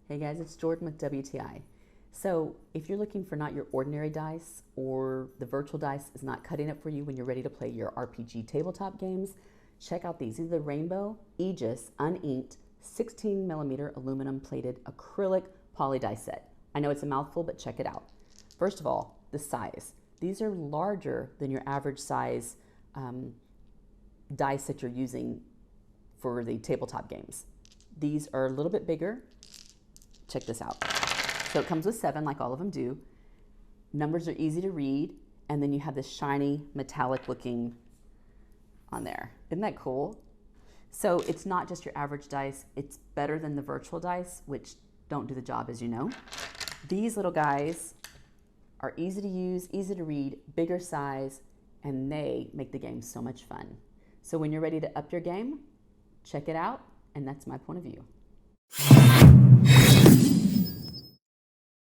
Hey guys, it's Jordan with WTI. So if you're looking for not your ordinary dice, or the virtual dice is not cutting it for you when you're ready to play your RPG tabletop games, check out these. These are the Rainbow Aegis Uninked 16mm aluminum plated acrylic poly dice set. I know it's a mouthful, but check it out. First of all, the size. These are larger than your average size dice that you're using for the tabletop games. These are a little bit bigger. Check this out. So it comes with 7, like all of them do. Numbers are easy to read, and then you have this shiny metallic looking on there. Isn't that cool? So it's not just your average dice, it's better than the virtual dice, which don't do the job, as you know. These little guys are easy to use, easy to read, bigger size, and they make the game so much fun. So when you're ready to up your game, check it out, and that's my point of view.